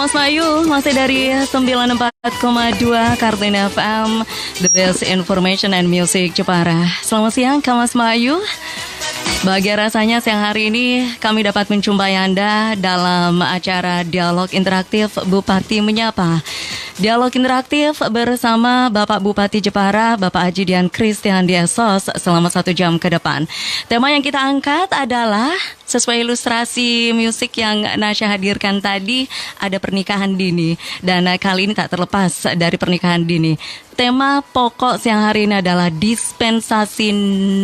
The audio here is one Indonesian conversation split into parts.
Mas Mayu masih dari 94,2 Kartini FM, The Best Information and Music Jepara. Selamat siang Kak Mas Mayu. Bahagia rasanya siang hari ini kami dapat menjumpai Anda dalam acara Dialog Interaktif Bupati Menyapa. Dialog interaktif bersama Bapak Bupati Jepara, Bapak Haji Dian Christian Diesos selama 1 jam ke depan. Tema yang kita angkat adalah sesuai ilustrasi musik yang Nasya hadirkan tadi, ada pernikahan dini. Dan kali ini tak terlepas dari pernikahan dini. Tema pokok siang hari ini adalah dispensasi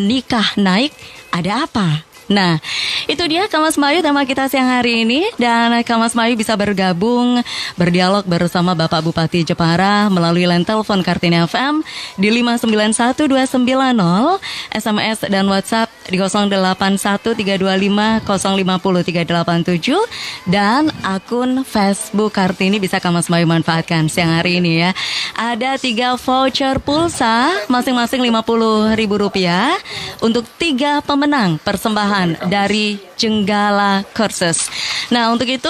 nikah naik, ada apa? Nah, itu dia Kak Mas Mayu tema kita siang hari ini. Dan Kak Mas Mayu bisa bergabung, berdialog bersama Bapak Bupati Jepara melalui line telepon Kartini FM di 591290, SMS dan WhatsApp di 081325050387, dan akun Facebook Kartini bisa Kak Mas Mayu manfaatkan siang hari ini ya. Ada 3 voucher pulsa masing-masing Rp50.000 untuk 3 pemenang persembahan dari Jenggala Kursus. Nah, untuk itu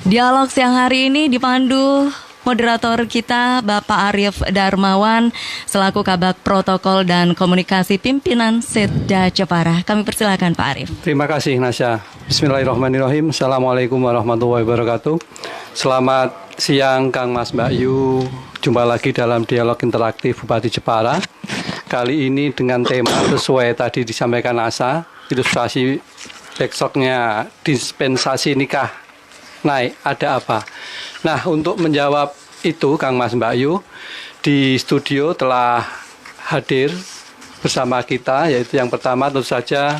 dialog siang hari ini dipandu moderator kita Bapak Arief Darmawan selaku Kabak Protokol dan Komunikasi Pimpinan Setda Jepara. Kami persilakan Pak Arief. Terima kasih Nasya. Bismillahirrahmanirrahim. Assalamualaikum warahmatullahi wabarakatuh. Selamat siang Kang Mas Mbak Yu. Jumpa lagi dalam dialog interaktif Bupati Jepara. Kali ini dengan tema sesuai tadi disampaikan Asa, ilustrasi backsoundnya dispensasi nikah naik, ada apa? Nah, untuk menjawab itu Kang Mas Mbak Yu, di studio telah hadir bersama kita, yaitu yang pertama tentu saja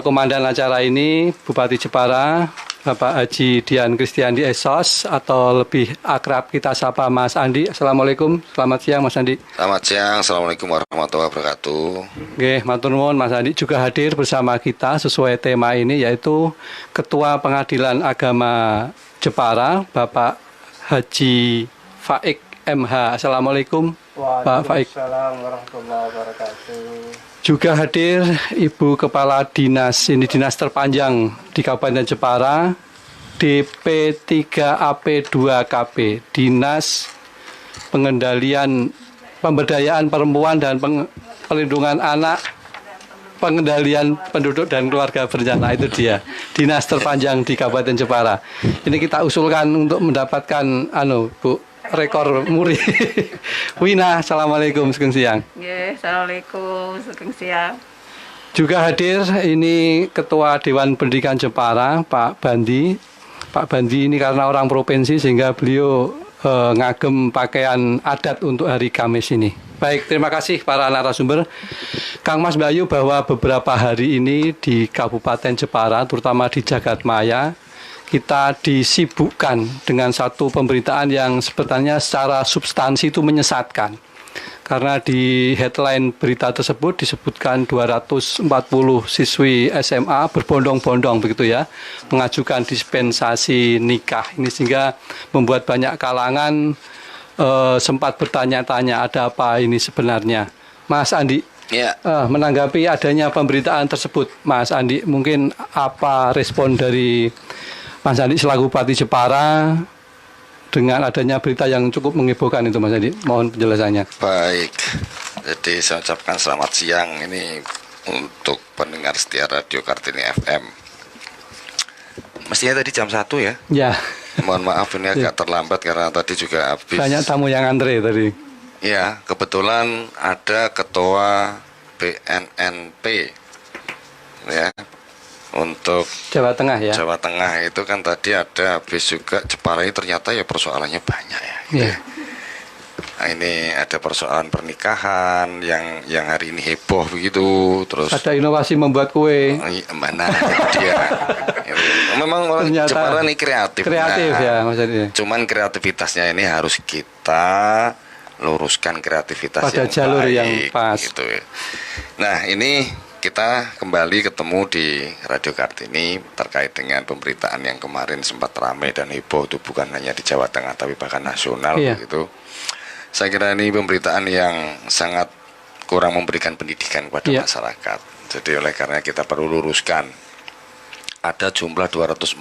komandan acara ini Bupati Jepara, Bapak Haji Dian Christian Diesos, atau lebih akrab kita sapa Mas Andi. Assalamualaikum, selamat siang Mas Andi. Selamat siang, Assalamualaikum warahmatullahi wabarakatuh. Oke, matur nuwun Mas Andi juga hadir bersama kita sesuai tema ini, yaitu Ketua Pengadilan Agama Jepara, Bapak Haji Faik MH. Assalamualaikum Pak Faik. Waalaikumsalam warahmatullahi wabarakatuh. Juga hadir Ibu Kepala Dinas, ini dinas terpanjang di Kabupaten Jepara, DP3AP2KP, Dinas Pengendalian Pemberdayaan Perempuan dan Perlindungan Anak, Pengendalian Penduduk dan Keluarga Berencana. Itu dia, dinas terpanjang di Kabupaten Jepara. Ini kita usulkan untuk mendapatkan Bu, rekor muri. Wina, assalamualaikum, sugeng siang. Assalamualaikum, sugeng siang. Juga hadir ini Ketua Dewan Pendidikan Jepara, Pak Bandi. Pak Bandi ini karena orang provinsi sehingga beliau ngagem pakaian adat untuk hari Kamis ini. Baik, terima kasih para narasumber. Kang Mas Bayu, bahwa beberapa hari ini di Kabupaten Jepara, terutama di Jagadmaya, kita disibukkan dengan satu pemberitaan yang sebenarnya secara substansi itu menyesatkan. Karena di headline berita tersebut disebutkan 240 siswi SMA berbondong-bondong begitu ya, mengajukan dispensasi nikah. Ini sehingga membuat banyak kalangan sempat bertanya-tanya ada apa ini sebenarnya. Mas Andi, Ya. Menanggapi adanya pemberitaan tersebut, Mas Andi, mungkin apa respon dari Mas Andi selaku Bupati Jepara dengan adanya berita yang cukup menghebohkan itu, Mas Andi? Mohon penjelasannya. Baik, jadi saya ucapkan selamat siang ini untuk pendengar setia Radio Kartini FM. Mestinya tadi jam 1 ya? Ya. Mohon maaf ini agak terlambat karena tadi juga habis. Banyak tamu yang antre tadi. Ya, kebetulan ada Ketua BNNP ya, untuk Jawa Tengah ya. Jawa Tengah itu kan tadi ada habis juga Jepara ini ternyata ya persoalannya banyak ya. Iya. Nah, ini ada persoalan pernikahan yang hari ini heboh begitu, terus Ada inovasi membuat kue. mana dia. Memang orang Ternyata Jepara ini kreatif. Kreatif Nah, ya maksudnya. cuman kreativitasnya ini harus kita luruskan kreativitas Pada yang jalur baik, yang pas. gitu ya. Nah, ini kita kembali ketemu di Radio Kartini terkait dengan pemberitaan yang kemarin sempat ramai dan heboh, itu bukan hanya di Jawa Tengah tapi bahkan nasional begitu. Saya kira ini pemberitaan yang sangat kurang memberikan pendidikan kepada masyarakat. Jadi oleh karena kita perlu luruskan. Ada jumlah 240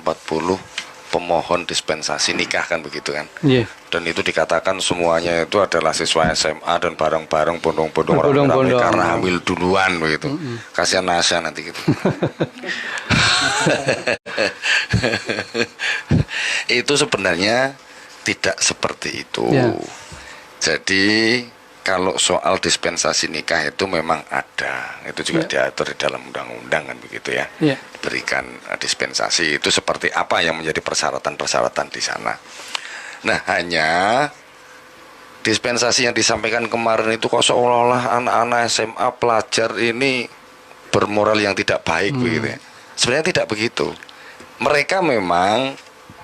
pemohon dispensasi nikah kan begitu kan. Iya. Dan itu dikatakan semuanya itu adalah siswa SMA dan bareng-bareng bondong-bondong rame-rame Bondong-bondong. karena hamil duluan begitu. Kasihan Nasya nanti gitu. Itu sebenarnya tidak seperti itu. Ya. Jadi kalau soal dispensasi nikah itu memang ada, itu juga diatur di dalam undang-undang kan begitu ya. Ya. Berikan dispensasi itu seperti apa yang menjadi persyaratan-persyaratan di sana. Nah, hanya dispensasi yang disampaikan kemarin itu kok seolah-olah anak-anak SMA pelajar ini bermoral yang tidak baik begitu ya. Sebenarnya tidak begitu. Mereka memang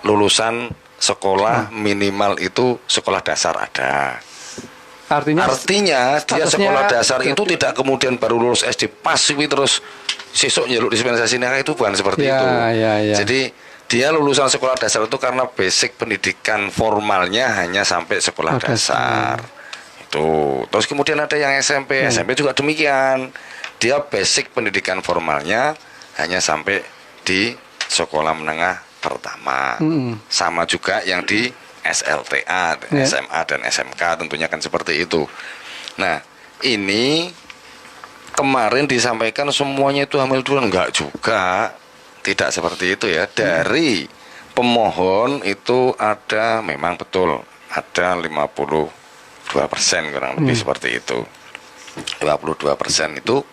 lulusan sekolah minimal itu sekolah dasar ada. Artinya dia sekolah dasar itu tidak kemudian baru lulus SD pasif terus sesuk nyeluk dispensasi nikah, itu bukan seperti itu. Ya. Jadi dia lulusan sekolah dasar itu karena basic pendidikan formalnya hanya sampai sekolah dasar. Itu. Terus kemudian ada yang SMP, SMP juga demikian. Dia basic pendidikan formalnya hanya sampai di sekolah menengah pertama. Sama juga yang di SLTA, SMA dan SMK tentunya kan seperti itu. Nah, ini kemarin disampaikan semuanya itu hamil duluan, enggak juga. Tidak seperti itu ya. Dari pemohon itu ada, memang betul ada 52% kurang lebih seperti itu. 52% itu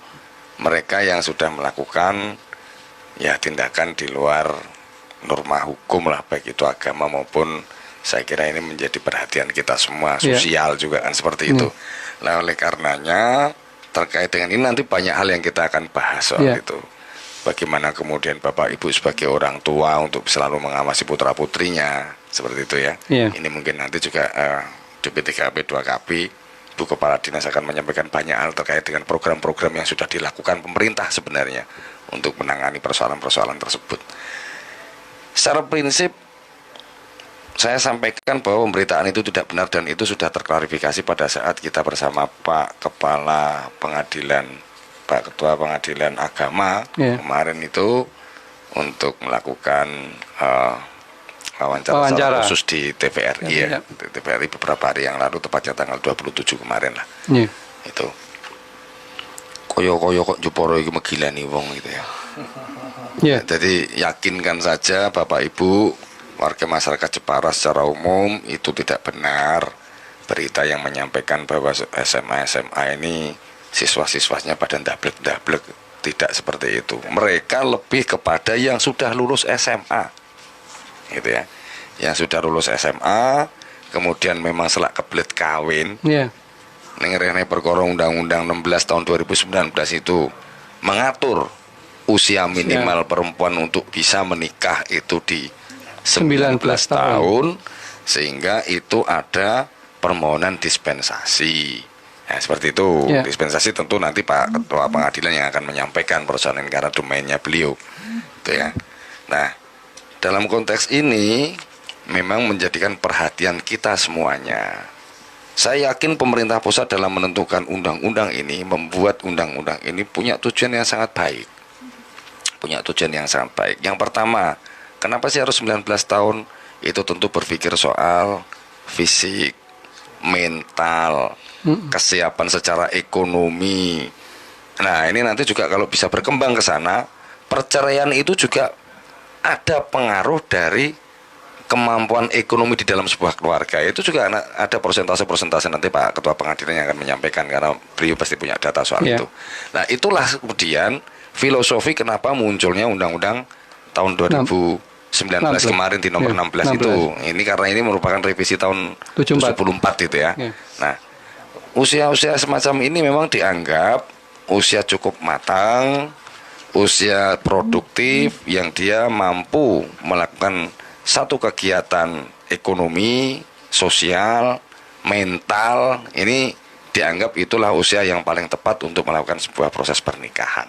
mereka yang sudah melakukan ya tindakan di luar norma hukum lah, baik itu agama maupun saya kira ini menjadi perhatian kita semua, sosial juga kan seperti itu. Nah, oleh karenanya terkait dengan ini nanti banyak hal yang kita akan bahas soal itu. Bagaimana kemudian Bapak Ibu sebagai orang tua untuk selalu mengawasi putra putrinya seperti itu ya. Ini mungkin nanti juga DP3P 2KB Bu Kepala Dinas akan menyampaikan banyak hal terkait dengan program-program yang sudah dilakukan pemerintah sebenarnya untuk menangani persoalan-persoalan tersebut. Secara prinsip saya sampaikan bahwa pemberitaan itu tidak benar dan itu sudah terklarifikasi pada saat kita bersama Pak Kepala Pengadilan, Pak Ketua Pengadilan Agama kemarin itu untuk melakukan wawancara khusus di TVRI di TVRI beberapa hari yang lalu, tepatnya tanggal 27 kemarin lah. Itu koyo-koyo kok Jeporo iki megilani wong gitu ya. Jadi yakinkan saja Bapak Ibu warga masyarakat Jepara secara umum itu tidak benar berita yang menyampaikan bahwa SMA ini siswa-siswanya pada ndablek-ndablek. Tidak seperti itu. Mereka lebih kepada yang sudah lulus SMA, gitu ya. Yang sudah lulus SMA, kemudian memang selak kebelet kawin. Neng perkara Undang-Undang 16 tahun 2019 itu mengatur usia minimal perempuan untuk bisa menikah itu di 19 tahun, sehingga itu ada permohonan dispensasi. Nah, seperti itu. Dispensasi tentu nanti Pak Ketua Pengadilan yang akan menyampaikan persoalan karena domainnya beliau. Itu ya. Nah, dalam konteks ini memang menjadikan perhatian kita semuanya. Saya yakin pemerintah pusat dalam menentukan undang-undang ini, membuat undang-undang ini punya tujuan yang sangat baik. Yang pertama, kenapa sih harus 19 tahun? Itu tentu berpikir soal fisik, mental, kesiapan secara ekonomi. Nah, ini nanti juga kalau bisa berkembang ke sana, perceraian itu juga ada pengaruh dari kemampuan ekonomi di dalam sebuah keluarga. Itu juga ada persentase-persentase, nanti Pak Ketua Pengadilan yang akan menyampaikan karena beliau pasti punya data soal itu. Nah, itulah kemudian filosofi kenapa munculnya undang-undang tahun 2019 kemarin di nomor 16 itu. Ini karena ini merupakan revisi tahun 74 itu ya. Nah, usia-usia semacam ini memang dianggap usia cukup matang, usia produktif yang dia mampu melakukan satu kegiatan ekonomi, sosial, mental. Ini dianggap itulah usia yang paling tepat untuk melakukan sebuah proses pernikahan.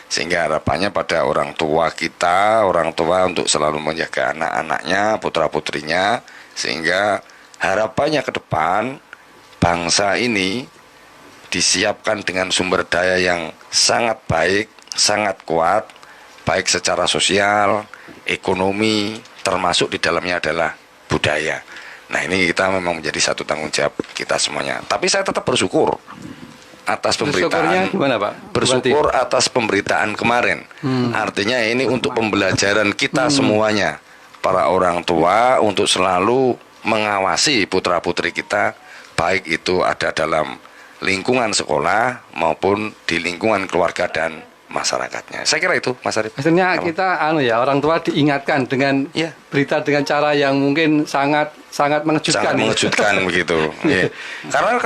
Sehingga harapannya pada orang tua kita, orang tua untuk selalu menjaga anak-anaknya, putra-putrinya, sehingga harapannya ke depan bangsa ini disiapkan dengan sumber daya yang sangat baik, sangat kuat, baik secara sosial, ekonomi, termasuk di dalamnya adalah budaya. Nah, ini kita memang menjadi satu tanggung jawab kita semuanya. Tapi saya tetap bersyukur atas pemberitaan. Gimana, Pak? Bersyukur atas pemberitaan kemarin. Artinya ini untuk pembelajaran kita semuanya, para orang tua, untuk selalu mengawasi putra-putri kita, baik itu ada dalam lingkungan sekolah maupun di lingkungan keluarga dan masyarakatnya. Saya kira itu, Mas Arif. Maksudnya kita orang tua diingatkan dengan berita dengan cara yang mungkin sangat mengejutkan. Sangat mengejutkan begitu. Ya. Karena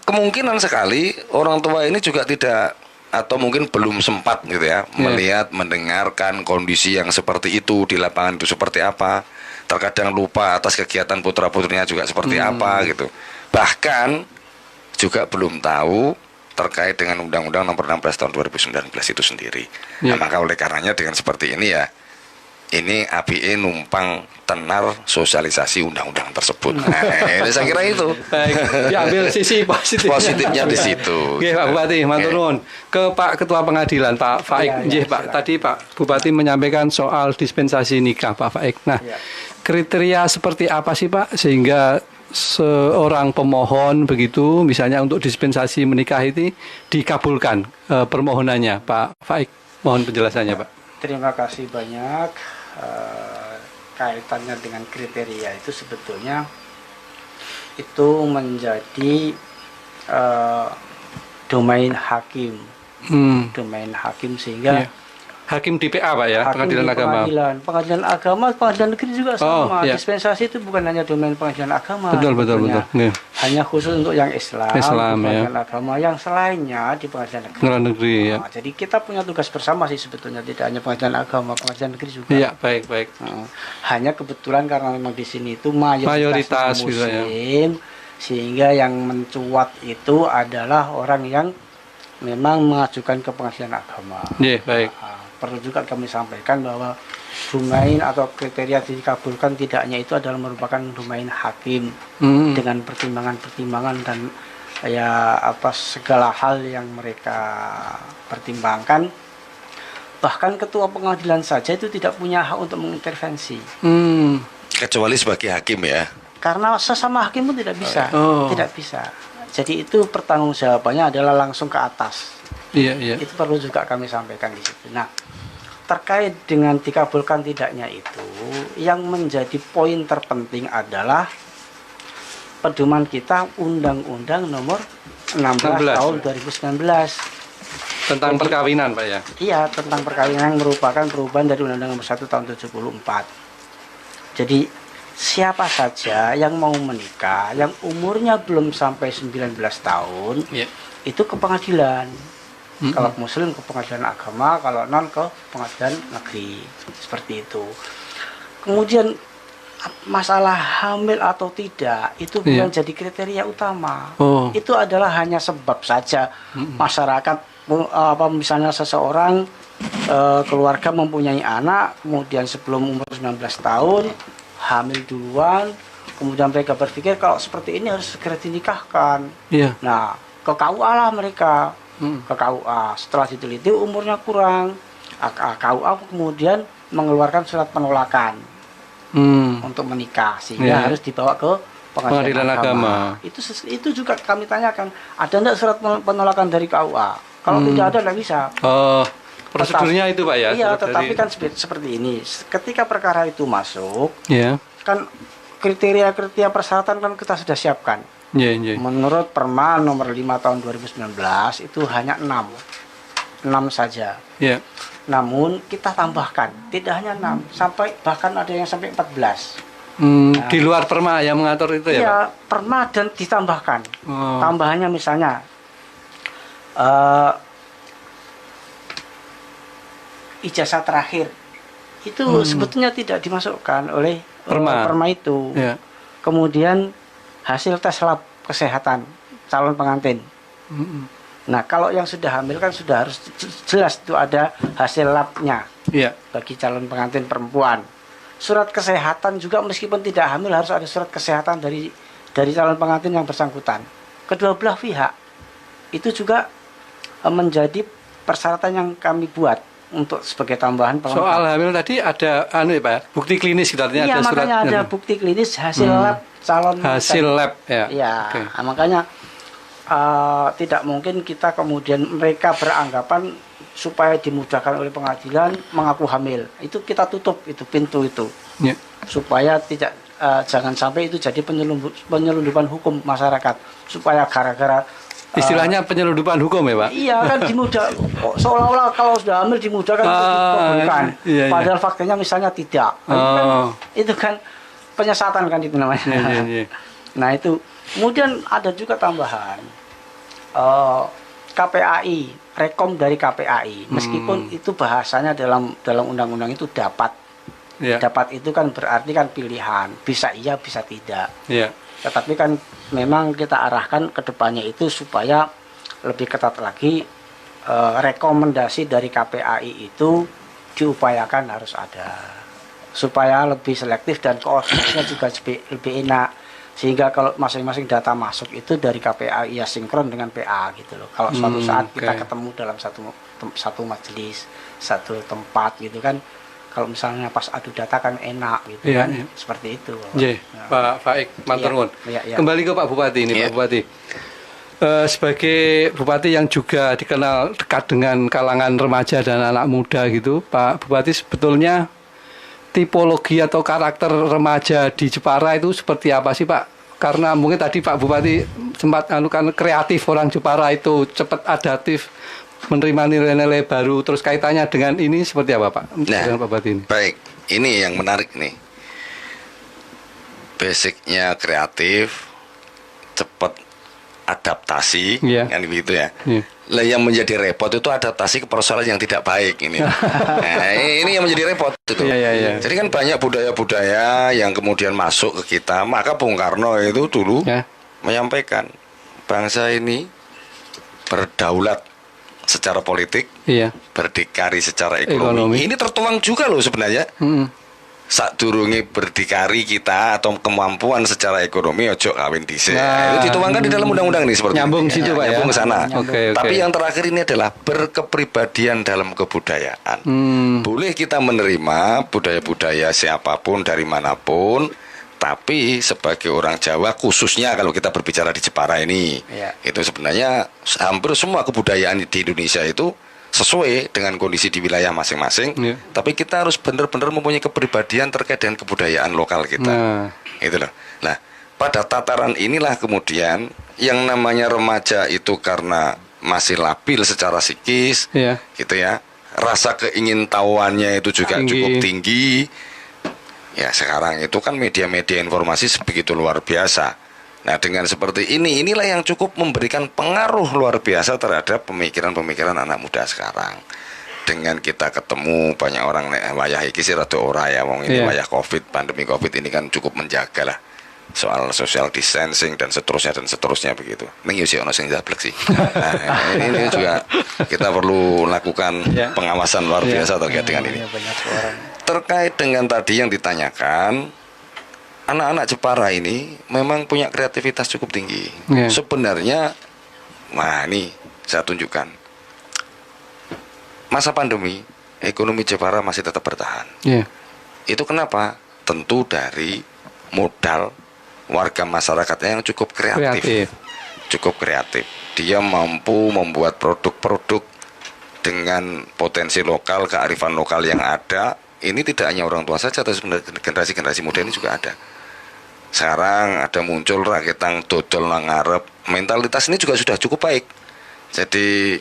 kemungkinan sekali orang tua ini juga tidak, atau mungkin belum sempat gitu ya, melihat, mendengarkan kondisi yang seperti itu di lapangan itu seperti apa. Terkadang lupa atas kegiatan putra-putrinya juga seperti apa gitu. Bahkan juga belum tahu terkait dengan Undang-Undang Nomor 16 Tahun 2019 itu sendiri. Nah, maka oleh karenanya dengan seperti ini ya, ini API numpang tenar sosialisasi undang-undang tersebut. Nah, saya kira itu. Baik, diambil sisi positifnya di situ. Oke, Pak Bupati, matur nuwun. Ke Pak Ketua Pengadilan, Pak Faik. Pak, tadi Pak Bupati menyampaikan soal dispensasi nikah, Pak Faik. Nah, kriteria seperti apa sih, Pak, sehingga seorang pemohon begitu, misalnya untuk dispensasi menikah itu dikabulkan permohonannya, Pak Faik? Mohon penjelasannya, Pak. Terima kasih banyak. Kaitannya dengan kriteria itu sebetulnya itu menjadi domain hakim, domain hakim, sehingga Hakim DPA, Pak ya, Pengadilan Agama. Pengadilan Agama, Pengadilan Negeri juga sama. Dispensasi itu bukan hanya domain Pengadilan Agama. Betul. Hanya khusus untuk yang Islam Pengadilan ya. Agama, yang selainnya di Pengadilan Negeri. Ya. Jadi kita punya tugas bersama sih sebetulnya, tidak hanya Pengadilan Agama, Pengadilan Negeri juga. Iya, baik. Hanya kebetulan karena memang di sini itu mayoritas Muslim, gitu ya. Sehingga yang mencuat itu adalah orang yang memang mengajukan ke Pengadilan Agama. Iya, baik. Perlu juga kami sampaikan bahwa domain atau kriteria dikabulkan tidaknya itu adalah merupakan domain hakim dengan pertimbangan-pertimbangan dan segala hal yang mereka pertimbangkan. Bahkan ketua pengadilan saja itu tidak punya hak untuk mengintervensi. Kecuali sebagai hakim ya. Karena sesama hakim pun tidak bisa, tidak bisa. Jadi itu pertanggungjawabannya adalah langsung ke atas. Iya. Itu perlu juga kami sampaikan di situ. Nah, terkait dengan dikabulkan tidaknya itu, yang menjadi poin terpenting adalah pedoman kita Undang-Undang Nomor 16 Tahun 2019 tentang perkawinan, Pak ya. Iya, tentang perkawinan, yang merupakan perubahan dari Undang-Undang Nomor 1 Tahun 74. Jadi siapa saja yang mau menikah, yang umurnya belum sampai 19 tahun, itu ke pengadilan. Kalau Muslim ke Pengadilan Agama, kalau non ke Pengadilan Negeri, seperti itu. Kemudian masalah hamil atau tidak itu bukan jadi kriteria utama. Itu adalah hanya sebab saja masyarakat, misalnya seseorang keluarga mempunyai anak, kemudian sebelum umur 19 tahun hamil duluan, kemudian mereka berpikir kalau seperti ini harus segera dinikahkan. Nah, ke KUA lah mereka. Ke KUA, setelah diteliti umurnya kurang, KUA kemudian mengeluarkan surat penolakan untuk menikah, sehingga harus dibawa ke Pengadilan Agama. Itu juga kami tanyakan, ada enggak surat penolakan dari KUA? Kalau tidak ada, tidak bisa. Prosedurnya itu, Pak ya? Iya, tetapi kan seperti ini, ketika perkara itu masuk, kan kriteria-kriteria persyaratan kan kita sudah siapkan. Menurut Perma Nomor 5 Tahun 2019 itu hanya 6 saja. Namun kita tambahkan, tidak hanya 6, sampai bahkan ada yang sampai 14. Di luar Perma yang mengatur itu ya, Pak? Iya, Perma dan ditambahkan. Tambahannya misalnya ijazah terakhir itu sebetulnya tidak dimasukkan oleh Perma itu. Kemudian hasil tes lab kesehatan calon pengantin. Nah, kalau yang sudah hamil kan sudah harus jelas itu ada hasil labnya bagi calon pengantin perempuan. Surat kesehatan juga meskipun tidak hamil harus ada surat kesehatan dari calon pengantin yang bersangkutan. Kedua belah pihak itu juga menjadi persyaratan yang kami buat untuk sebagai tambahan pelengkap. Soal hamil tadi ada ya Pak, bukti klinis gitu artinya iya, ada surat. Makanya ada bukti klinis hasil lab calon. Hasil lab ya. Iya, Okay. Makanya tidak mungkin kita kemudian mereka beranggapan supaya dimudahkan oleh pengadilan mengaku hamil. Itu kita tutup itu pintu itu. Ya. Supaya tidak jangan sampai itu jadi penyelundupan hukum masyarakat. Supaya gara-gara Istilahnya penyelundupan hukum ya Pak? iya kan dimudah, seolah-olah kalau sudah hamil dimudahkan untuk dikabulkan. Iya. Padahal faktanya misalnya tidak. Itu kan penyesatan kan itu namanya. Iya. Nah itu kemudian ada juga tambahan KPAI, rekom dari KPAI, meskipun itu bahasanya dalam undang-undang itu dapat. Dapat itu kan berarti kan pilihan, bisa iya bisa tidak. Tetapi kan memang kita arahkan ke depannya itu supaya lebih ketat lagi, rekomendasi dari KPAI itu diupayakan harus ada supaya lebih selektif dan koordinasinya juga lebih enak, sehingga kalau masing-masing data masuk itu dari KPAI ya sinkron dengan PA gitu loh. Kalau suatu saat kita ketemu dalam satu majelis, satu tempat gitu kan, kalau misalnya pas adu data kan enak gitu kan. Seperti itu. Pak Faik Manturun. Kembali ke Pak Bupati ini, Pak Bupati. Sebagai bupati yang juga dikenal dekat dengan kalangan remaja dan anak muda gitu, Pak Bupati sebetulnya tipologi atau karakter remaja di Jepara itu seperti apa sih Pak? Karena mungkin tadi Pak Bupati sempat kan kreatif, orang Jepara itu cepat adaptif, menerima nilai-nilai baru, terus kaitannya dengan ini seperti apa Pak? Dengan Pak Bupati ini. Baik, ini yang menarik nih. Basicnya kreatif, cepat adaptasi, kan begitu ya. Lah yang menjadi repot itu adaptasi ke persoalan yang tidak baik ini. Nah, ini yang menjadi repot itu. Jadi kan banyak budaya-budaya yang kemudian masuk ke kita. Maka Bung Karno itu dulu menyampaikan bangsa ini berdaulat secara politik, berdikari secara ekonomi. Ini tertuang juga loh sebenarnya. Sadurunge berdikari kita atau kemampuan secara ekonomi ojo kawin dhisik. Itu dituangkan di dalam undang-undang ini seperti nyambung ini. Situ Pak nyambung ke sana. Tapi yang terakhir ini adalah berkepribadian dalam kebudayaan. Boleh kita menerima budaya-budaya siapapun dari manapun, tapi sebagai orang Jawa khususnya kalau kita berbicara di Jepara ini, itu sebenarnya hampir semua kebudayaan di Indonesia itu sesuai dengan kondisi di wilayah masing-masing, tapi kita harus benar-benar mempunyai kepribadian terkait dengan kebudayaan lokal kita. Itu loh. Nah, pada tataran inilah kemudian yang namanya remaja itu karena masih labil secara psikis, gitu ya, rasa keingintahuannya itu juga cukup tinggi. Ya sekarang itu kan media-media informasi begitu luar biasa. Nah dengan seperti ini, inilah yang cukup memberikan pengaruh luar biasa terhadap pemikiran-pemikiran anak muda sekarang. Dengan kita ketemu banyak orang, wayah iki sih rada ora ya, wong ini wayah COVID, pandemi COVID ini kan cukup menjaga lah soal social distancing dan seterusnya begitu. Ning yo sik ono sing jablek sih. Nah, ini juga kita perlu lakukan pengawasan luar biasa terkait dengan ini. Terkait dengan tadi yang ditanyakan, anak-anak Jepara ini memang punya kreativitas cukup tinggi. Sebenarnya, nah ini saya tunjukkan. Masa pandemi, ekonomi Jepara masih tetap bertahan. Itu kenapa? Tentu dari modal warga masyarakatnya yang cukup kreatif. Cukup kreatif. Dia mampu membuat produk-produk dengan potensi lokal, kearifan lokal yang ada. Ini tidak hanya orang tua saja, tapi generasi-generasi muda ini juga ada. Sekarang ada muncul raketang dodol nang ngarep. Mentalitas ini juga sudah cukup baik. Jadi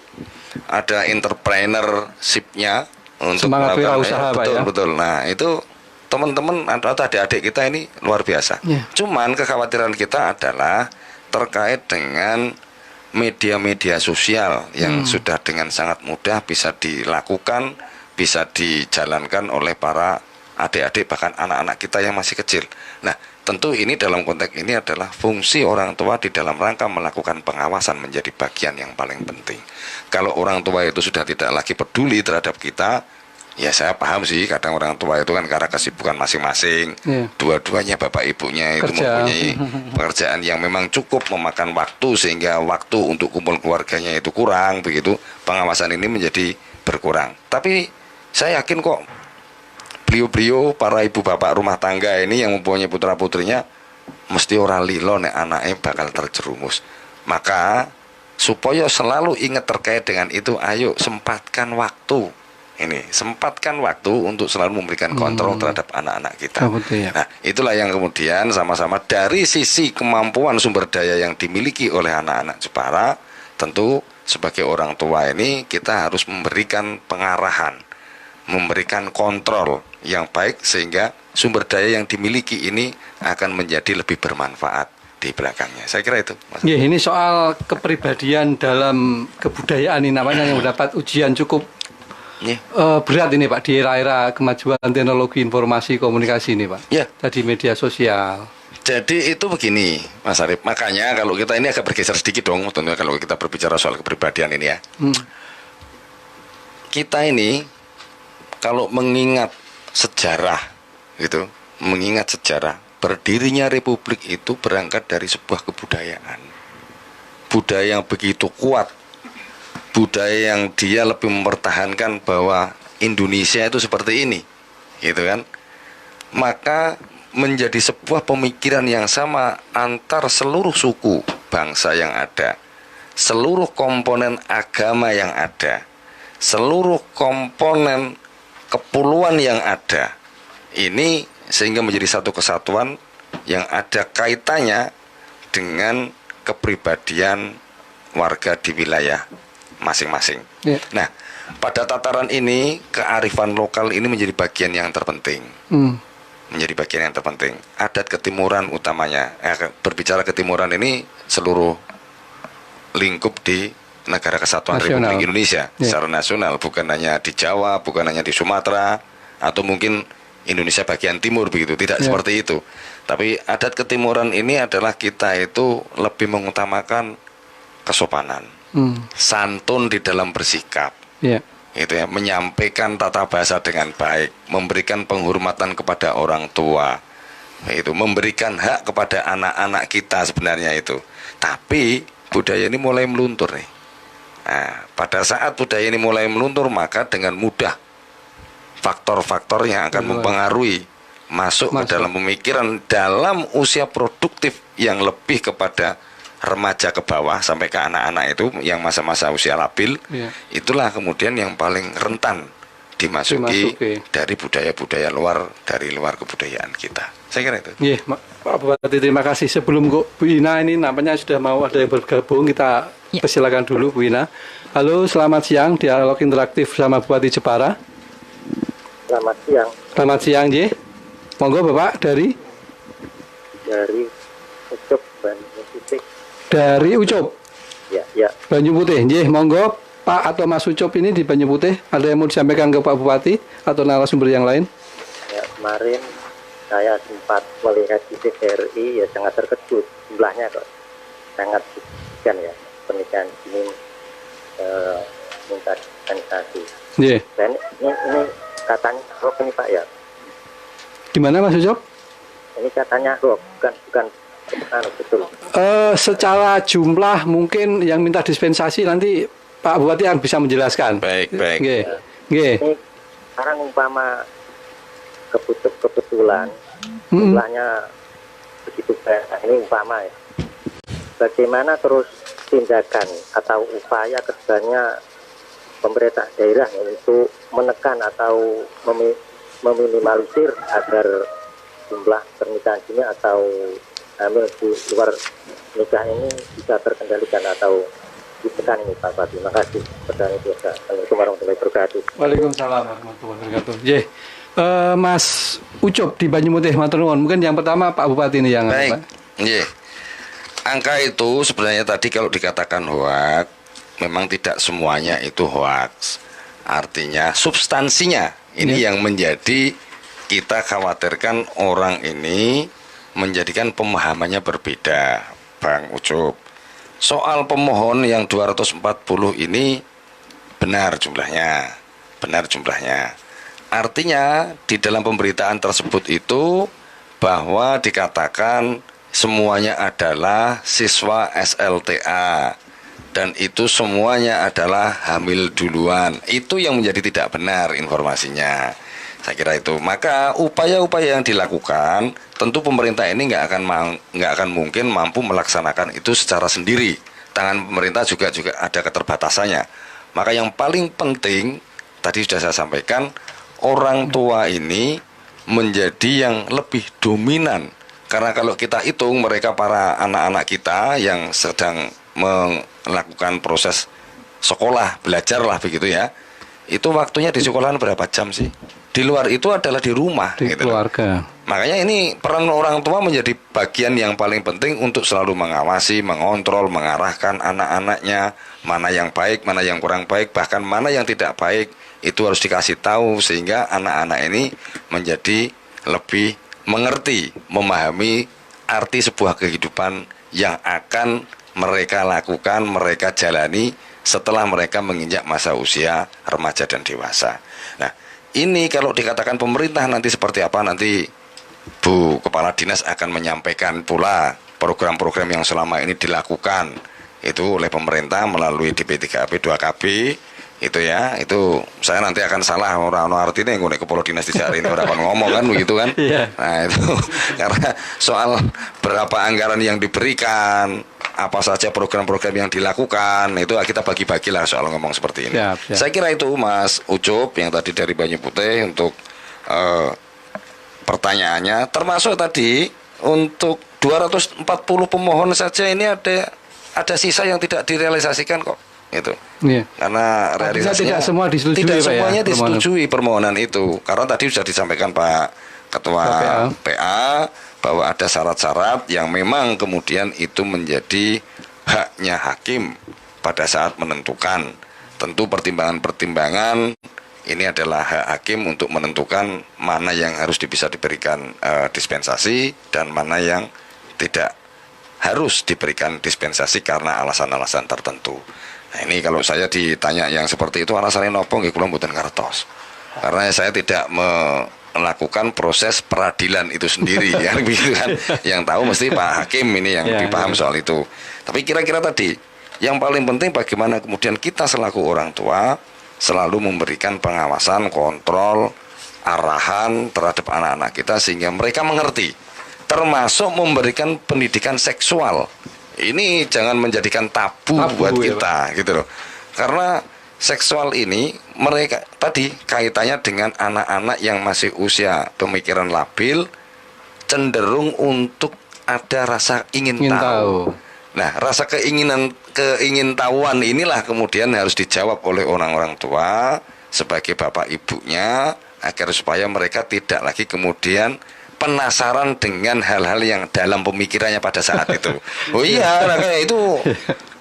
ada entrepreneurship-nya untuk semangat wirausaha Pak ya. Betul. Nah, itu teman-teman atau adik-adik kita ini luar biasa. Cuman kekhawatiran kita adalah terkait dengan media-media sosial yang sudah dengan sangat mudah bisa dilakukan, bisa dijalankan oleh para adik-adik bahkan anak-anak kita yang masih kecil. Nah, tentu ini dalam konteks ini adalah fungsi orang tua di dalam rangka melakukan pengawasan menjadi bagian yang paling penting. Kalau orang tua itu sudah tidak lagi peduli terhadap kita, ya saya paham sih kadang orang tua itu kan karena kesibukan masing-masing, dua-duanya bapak ibunya itu mempunyai pekerjaan yang memang cukup memakan waktu sehingga waktu untuk kumpul keluarganya itu kurang begitu, pengawasan ini menjadi berkurang. Tapi Saya yakin kok beliau-beliau para ibu bapak rumah tangga ini yang mempunyai putra-putrinya mesti ora lilo nek anaknya bakal terjerumus. Maka supaya selalu ingat terkait dengan itu, ayo sempatkan waktu. Ini sempatkan waktu untuk selalu memberikan kontrol terhadap anak-anak kita. Betul, ya. Nah, itulah yang kemudian sama-sama dari sisi kemampuan sumber daya yang dimiliki oleh anak-anak Jepara, tentu sebagai orang tua ini kita harus memberikan pengarahan, memberikan kontrol yang baik sehingga sumber daya yang dimiliki ini akan menjadi lebih bermanfaat di belakangnya. Saya kira itu, Mas. Ya, ini soal kepribadian dalam kebudayaan ini namanya yang mendapat ujian cukup berat ini Pak di era-era kemajuan teknologi informasi komunikasi ini Pak. Ya. Tadi media sosial. Jadi itu begini, Mas Arif. Makanya kalau kita ini agak bergeser sedikit dong, tentunya kalau kita berbicara soal kepribadian ini ya. Kita ini kalau mengingat sejarah, gitu, mengingat sejarah berdirinya Republik itu berangkat dari sebuah kebudayaan, budaya yang begitu kuat, budaya yang dia lebih mempertahankan bahwa Indonesia itu seperti ini, gitu kan? Maka menjadi sebuah pemikiran yang sama antar seluruh suku bangsa yang ada, seluruh komponen agama yang ada, seluruh komponen kepulauan yang ada. Ini sehingga menjadi satu kesatuan yang ada kaitannya dengan kepribadian warga di wilayah masing-masing. Ya. Nah, pada tataran ini kearifan lokal ini menjadi bagian yang terpenting. Menjadi bagian yang terpenting. Adat ketimuran utamanya. Berbicara ketimuran ini seluruh lingkup di negara kesatuan nasional. Republik Indonesia secara nasional, bukan hanya di Jawa, bukan hanya di Sumatera, atau mungkin Indonesia bagian timur begitu, tidak seperti itu. Tapi adat ketimuran ini adalah kita itu lebih mengutamakan kesopanan, santun di dalam bersikap, itu ya, menyampaikan tata bahasa dengan baik, memberikan penghormatan kepada orang tua, itu memberikan hak kepada anak-anak kita sebenarnya itu. Tapi budaya ini mulai meluntur nih. Nah, pada saat budaya ini mulai meluntur, maka dengan mudah faktor-faktor yang akan mempengaruhi masuk ke dalam pemikiran dalam usia produktif yang lebih kepada remaja ke bawah sampai ke anak-anak itu yang masa-masa usia labil, itulah kemudian yang paling rentan dimasuki dari budaya-budaya luar, dari luar kebudayaan kita. Saya kira itu. Iya, Pak Bupati, terima kasih. Sebelum Bu Ina ini nampaknya sudah mau ada yang bergabung, kita persilakan dulu Bu Ina. Halo, selamat siang, dialog interaktif sama Bupati Jepara. Selamat siang. Selamat siang, J. Monggo Bapak dari Ucup, Banyu Putih. Dari Ucup. Ya. Banyu Putih, J. Monggo Pak atau Mas Ucup ini di Banyu Putih, ada yang mau disampaikan ke Pak Bupati atau narasumber yang lain? Ya, kemarin saya sempat melihat di TVRI, ya sangat terkejut jumlahnya kok sangat signifikan ya, pernikahan ini minta dispensasi. Dan ini katanya hoax ini Pak ya. Gimana Mas Ucup? Ini katanya hoax, bukan betul. Secara jumlah mungkin yang minta dispensasi nanti Pak Bupati yang bisa menjelaskan. Baik. Ini sekarang umpama kebetulan jumlahnya begitu banyak, ini umpama ya. Bagaimana terus tindakan atau upaya kerjanya pemerintah daerah untuk menekan atau meminimalisir agar jumlah pernikahan ini atau hamil di luar nikah ini bisa terkendalikan atau ditekan ini Pak Bupati. Terima kasih. Assalamualaikum warahmatullahi wabarakatuh. Waalaikumsalam warahmatullahi wabarakatuh. Mas Ucup di Banyu Putih, matur nuwun. Mungkin yang pertama Pak Bupati ini yang baik. Angka itu sebenarnya tadi kalau dikatakan hoax, memang tidak semuanya itu hoax. Artinya substansinya ini yang menjadi kita khawatirkan orang ini menjadikan pemahamannya berbeda, Bang Ucup. Soal pemohon yang 240 ini benar jumlahnya. Artinya di dalam pemberitaan tersebut itu bahwa dikatakan semuanya adalah siswa SLTA dan itu semuanya adalah hamil duluan. Itu yang menjadi tidak benar informasinya. Saya kira itu. Maka upaya-upaya yang dilakukan, tentu pemerintah ini nggak akan mungkin mampu melaksanakan itu secara sendiri. Tangan pemerintah juga ada keterbatasannya. Maka yang paling penting, tadi sudah saya sampaikan, orang tua ini menjadi yang lebih dominan. Karena kalau kita hitung mereka para anak-anak kita yang sedang melakukan proses sekolah, belajar lah begitu ya, itu waktunya di sekolahan berapa jam sih? Di luar itu adalah di rumah, di gitu. Keluarga. Makanya ini peran orang tua menjadi bagian yang paling penting untuk selalu mengawasi, mengontrol, mengarahkan anak-anaknya, mana yang baik, mana yang kurang baik, bahkan mana yang tidak baik, itu harus dikasih tahu sehingga anak-anak ini menjadi lebih mengerti, memahami arti sebuah kehidupan yang akan mereka lakukan, mereka jalani setelah mereka menginjak masa usia remaja dan dewasa. Nah, ini kalau dikatakan pemerintah nanti seperti apa, nanti Bu Kepala Dinas akan menyampaikan pula program-program yang selama ini dilakukan itu oleh pemerintah melalui DP3AP 2KB itu ya, itu saya nanti akan salah orang artinya yang Kepala Dinas di ini orang ngomong kan begitu kan. Nah itu karena soal berapa anggaran yang diberikan, apa saja program-program yang dilakukan, itu kita bagi-bagilah soal ngomong seperti ini. Saya kira itu Mas Ucup yang tadi dari Banyu Putih untuk pertanyaannya, termasuk tadi untuk 240 pemohon saja ini ada sisa yang tidak direalisasikan kok. Itu. Karena realisasinya tidak semua disetujui, tidak semuanya ya, disetujui permohonan itu. Karena tadi sudah disampaikan Pak Ketua PA bahwa ada syarat-syarat yang memang kemudian itu menjadi haknya hakim pada saat menentukan. Tentu pertimbangan-pertimbangan ini adalah hak hakim untuk menentukan mana yang harus bisa diberikan dispensasi dan mana yang tidak harus diberikan dispensasi karena alasan-alasan tertentu. Nah ini kalau saya ditanya yang seperti itu alasannya nopo nggih kula mboten ngertos. Karena saya tidak melakukan proses peradilan itu sendiri ya begitu kan. Yang tahu mesti Pak Hakim ini yang lebih paham soal itu. Tapi kira-kira tadi yang paling penting bagaimana kemudian kita selaku orang tua selalu memberikan pengawasan, kontrol, arahan terhadap anak-anak kita sehingga mereka mengerti. Termasuk memberikan pendidikan seksual. Ini jangan menjadikan tabu buat kita gitu loh. Karena seksual ini mereka tadi kaitannya dengan anak-anak yang masih usia pemikiran labil, cenderung untuk ada rasa ingin tahu. Nah, rasa keingintahuan inilah kemudian harus dijawab oleh orang-orang tua sebagai bapak ibunya agar supaya mereka tidak lagi kemudian penasaran dengan hal-hal yang dalam pemikirannya pada saat itu. Oh iya, kayak itu.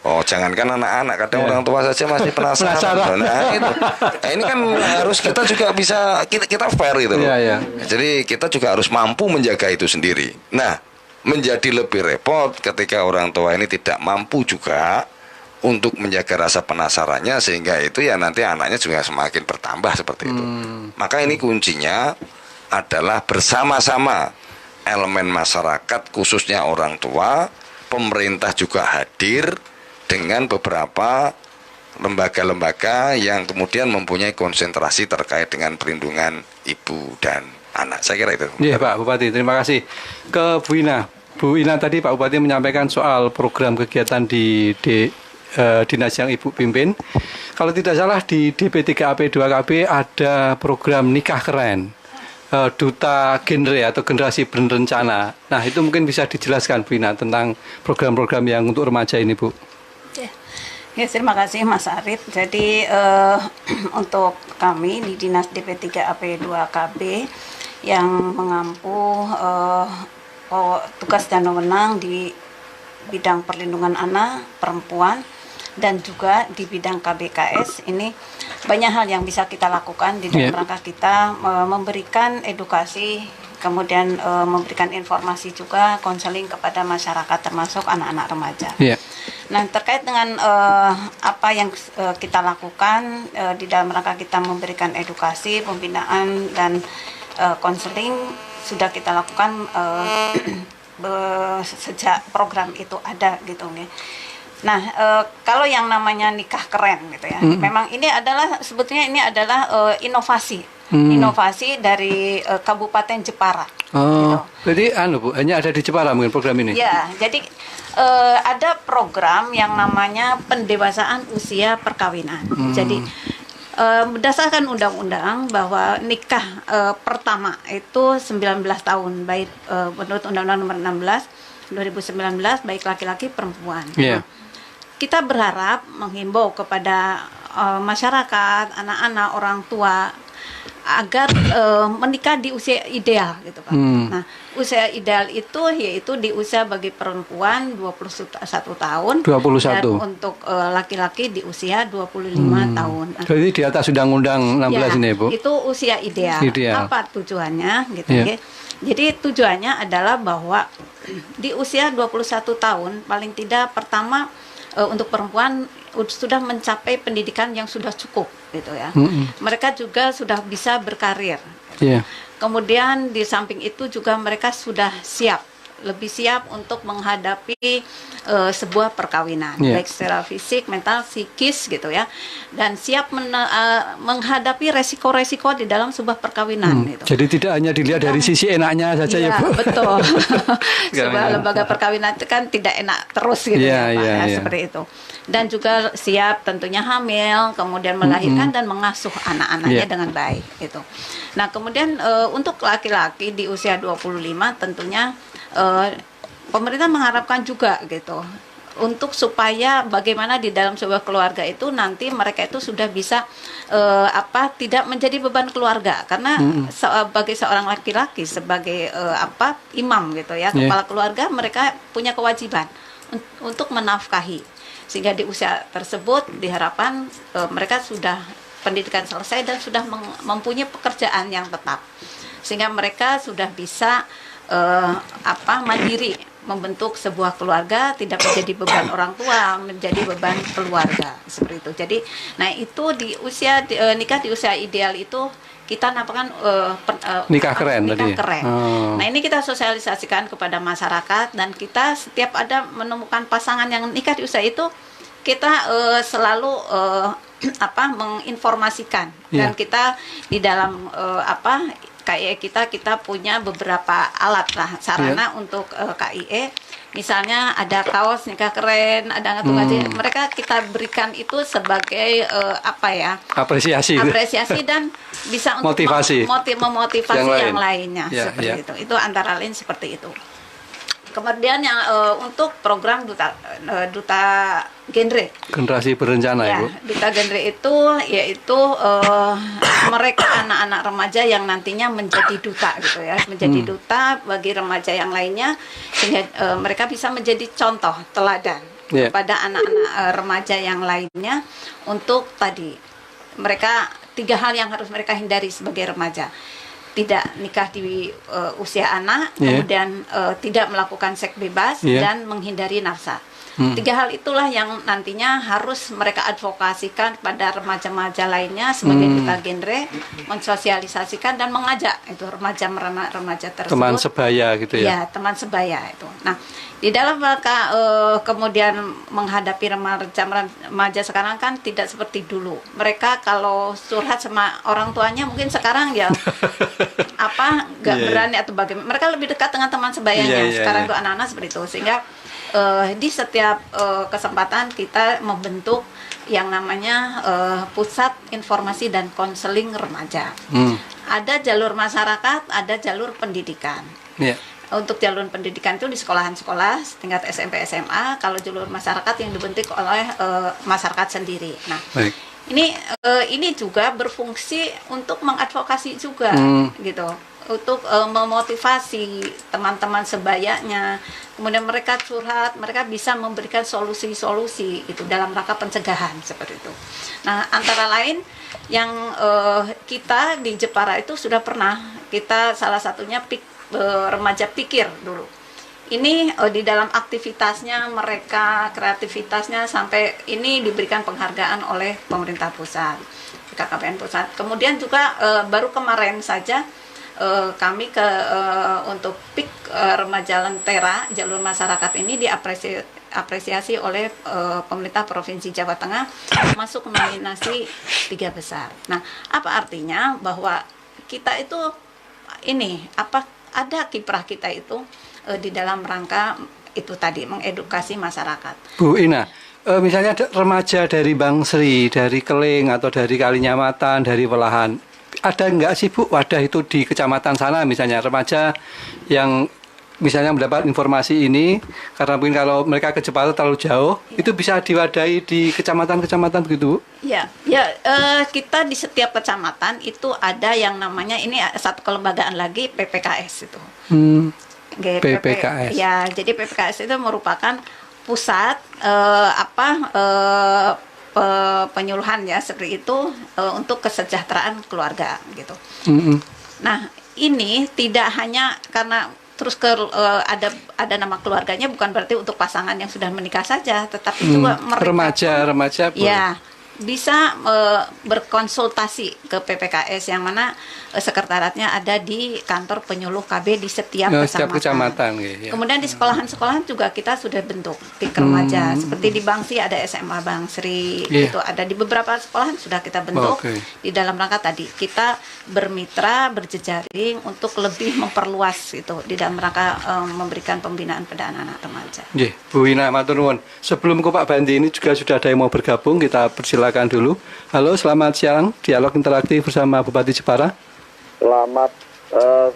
Oh, jangankan anak-anak, kadang orang tua saja masih penasaran. Nah, itu. Nah, ini kan harus kita juga bisa kita fair gitu loh. Jadi kita juga harus mampu menjaga itu sendiri. Nah, menjadi lebih repot ketika orang tua ini tidak mampu juga untuk menjaga rasa penasarannya sehingga itu ya nanti anaknya juga semakin bertambah seperti itu. Maka ini kuncinya adalah bersama-sama elemen masyarakat khususnya orang tua, pemerintah juga hadir dengan beberapa lembaga-lembaga yang kemudian mempunyai konsentrasi terkait dengan perlindungan ibu dan anak. Saya kira itu. Iya Pak Bupati, terima kasih. Ke Bu Ina. Bu Ina tadi Pak Bupati menyampaikan soal program kegiatan di dinas yang Ibu pimpin. Kalau tidak salah di DP3AP 2KB ada program nikah keren. Duta Genre atau generasi berencana. Nah itu mungkin bisa dijelaskan Bu Ina tentang program-program yang untuk remaja ini Bu. Ya, terima kasih Mas Arif. Jadi untuk kami di Dinas DP3AP 2KB yang mengampu tugas dan wewenang di bidang perlindungan anak, perempuan, dan juga di bidang KBKS ini banyak hal yang bisa kita lakukan di dalam rangka kita memberikan edukasi, kemudian memberikan informasi juga, konseling kepada masyarakat termasuk anak-anak remaja. Nah terkait dengan apa yang kita lakukan di dalam rangka kita memberikan edukasi, pembinaan dan konseling sudah kita lakukan sejak program itu ada gitu nih. Nah, kalau yang namanya nikah keren gitu ya, memang ini adalah sebetulnya ini adalah inovasi dari Kabupaten Jepara. Oh, Gitu. jadi Bu, hanya ada di Jepara mungkin program ini? Ya, jadi ada program yang namanya pendewasaan usia perkawinan. Jadi berdasarkan undang-undang bahwa nikah pertama itu 19 tahun, baik menurut Undang-Undang Nomor 16 2019 baik laki-laki perempuan. Iya. Kita berharap menghimbau kepada masyarakat, anak-anak, orang tua agar menikah di usia ideal gitu Pak. Nah, usia ideal itu yaitu di usia bagi perempuan 21 tahun 21. dan untuk laki-laki di usia 25 tahun. Nah, Jadi di atas Undang-Undang 16 ini, Bu. itu usia ideal. Apa tujuannya gitu Iya. ya. Jadi tujuannya adalah bahwa di usia 21 tahun paling tidak pertama untuk perempuan sudah mencapai pendidikan yang sudah cukup gitu ya. Mereka juga sudah bisa berkarir. Iya. Kemudian di samping itu juga mereka sudah lebih siap untuk menghadapi sebuah perkawinan, baik secara fisik, mental, psikis gitu ya, dan siap menghadapi resiko-resiko di dalam sebuah perkawinan. Gitu. Jadi tidak hanya dilihat dari sisi enaknya saja ya, Bu. Betul. Sebuah lembaga perkawinan itu kan tidak enak terus gitu ya, Pak, seperti itu. Dan juga siap tentunya hamil, kemudian melahirkan dan mengasuh anak-anaknya dengan baik gitu. Nah, kemudian untuk laki-laki di usia 25 tentunya pemerintah mengharapkan juga gitu untuk supaya bagaimana di dalam sebuah keluarga itu nanti mereka itu sudah bisa tidak menjadi beban keluarga karena sebagai seorang laki-laki sebagai imam gitu ya, kepala keluarga, mereka punya kewajiban untuk menafkahi, sehingga di usia tersebut diharapkan mereka sudah pendidikan selesai dan sudah mempunyai pekerjaan yang tetap, sehingga mereka sudah bisa mandiri membentuk sebuah keluarga, tidak menjadi beban orang tua, menjadi beban keluarga seperti itu. Jadi, nah itu di usia nikah di usia ideal itu kita namakan nikah keren tadi. Keren. Nah ini kita sosialisasikan kepada masyarakat dan kita setiap ada menemukan pasangan yang nikah di usia itu kita selalu menginformasikan dan kita di dalam KIE kita punya beberapa alat lah sarana untuk KIE, misalnya ada kaos nikah keren, ada ngatung-ngatung, mereka kita berikan itu sebagai apresiasi dan bisa untuk memotivasi yang lainnya seperti itu. Itu antara lain seperti itu. Kemudian yang untuk program duta genre, generasi berencana ya, Bu. Duta genre itu yaitu mereka anak-anak remaja yang nantinya menjadi duta gitu ya, menjadi duta bagi remaja yang lainnya, sehingga mereka bisa menjadi contoh teladan kepada anak-anak remaja yang lainnya untuk tadi mereka 3 hal yang harus mereka hindari sebagai remaja. Tidak nikah di usia anak, kemudian tidak melakukan seks bebas dan menghindari nafsa. 3 hal itulah yang nantinya harus mereka advokasikan pada remaja-remaja lainnya sebagai duta genre, mensosialisasikan dan mengajak itu remaja tersebut. Teman sebaya gitu ya. Iya, teman sebaya itu. Nah, di dalam rangka kemudian menghadapi remaja sekarang kan tidak seperti dulu. Mereka kalau curhat sama orang tuanya mungkin sekarang ya nggak berani atau bagaimana. Mereka lebih dekat dengan teman sebayanya. Sekarang itu anak-anak seperti itu, sehingga di setiap kesempatan kita membentuk yang namanya pusat informasi dan konseling remaja. Ada jalur masyarakat, ada jalur pendidikan. Untuk jalur pendidikan itu di sekolahan-sekolah tingkat SMP SMA, kalau jalur masyarakat yang dibentuk oleh masyarakat sendiri. Nah, ini juga berfungsi untuk mengadvokasi juga gitu, untuk memotivasi teman-teman sebayanya. Kemudian mereka curhat, mereka bisa memberikan solusi-solusi itu dalam rangka pencegahan seperti itu. Nah, antara lain yang kita di Jepara itu sudah pernah, kita salah satunya remaja pikir dulu. Ini di dalam aktivitasnya mereka, kreativitasnya sampai ini diberikan penghargaan oleh pemerintah pusat, BKKBN pusat. Kemudian juga baru kemarin saja kami untuk PIK remaja Lentera jalur masyarakat ini diapresiasi oleh pemerintah Provinsi Jawa Tengah masuk nominasi 3 besar. Nah, apa artinya bahwa kita itu ada kiprah kita itu di dalam rangka itu tadi mengedukasi masyarakat. Bu Ina, misalnya ada remaja dari Bangsri, dari Keling atau dari Kalinyamatan, dari Welahan, ada nggak sih Bu wadah itu di kecamatan sana misalnya remaja yang misalnya mendapat informasi ini karena mungkin kalau mereka ke Jepara terlalu jauh, itu bisa diwadahi di kecamatan-kecamatan begitu? Ya, kita di setiap kecamatan itu ada yang namanya ini satu kelembagaan lagi PPKS itu. PPKS. Ya, jadi PPKS itu merupakan pusat penyuluhan ya seperti itu untuk kesejahteraan keluarga gitu. Nah, ini tidak hanya karena terus ada nama keluarganya, bukan berarti untuk pasangan yang sudah menikah saja, tetapi juga mereka remaja ya bisa berkonsultasi ke PPKS yang mana sekretariatnya ada di kantor penyuluh KB di setiap kecamatan. Ya. Kemudian di sekolahan-sekolahan juga kita sudah bentuk tik remaja. Seperti di Bangsi ada SMA Bangsri, itu ada di beberapa sekolahan sudah kita bentuk. Di dalam rangka tadi kita bermitra, berjejaring untuk lebih memperluas itu di dalam rangka memberikan pembinaan pada anak-anak remaja. Bu Ina, matur nuwun. Sebelum ke Pak Bandi ini juga sudah ada yang mau bergabung, kita persilakan dulu. Halo, selamat siang. Dialog interaktif bersama Bupati Jepara. Selamat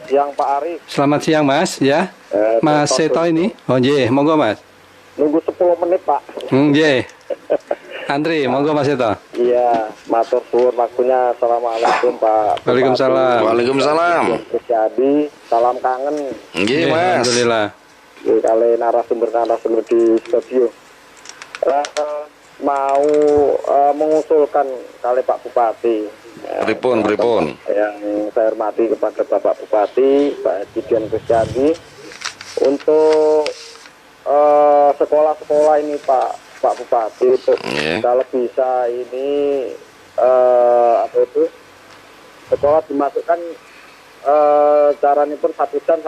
siang Pak Arif. Selamat siang Mas, ya. Mas Seto ini. Oh nggih, monggo Mas. Nunggu 10 menit Pak. Nggih. Antri, monggo Mas Seto. Iya, matur suwun waktunya. Assalamualaikum Pak. Waalaikumsalam. Waalaikumsalam. Jadi, salam kangen. Nggih Mas. Alhamdulillah. Kali narasumber di studio. Mau mengusulkan kali Pak Bupati. Pripun. Yang saya hormati kepada Bapak Bupati, Pak Didian Kristiandi, untuk sekolah-sekolah ini Pak Bupati itu kalau bisa ini sekolah dimasukkan caranya pun 1 jam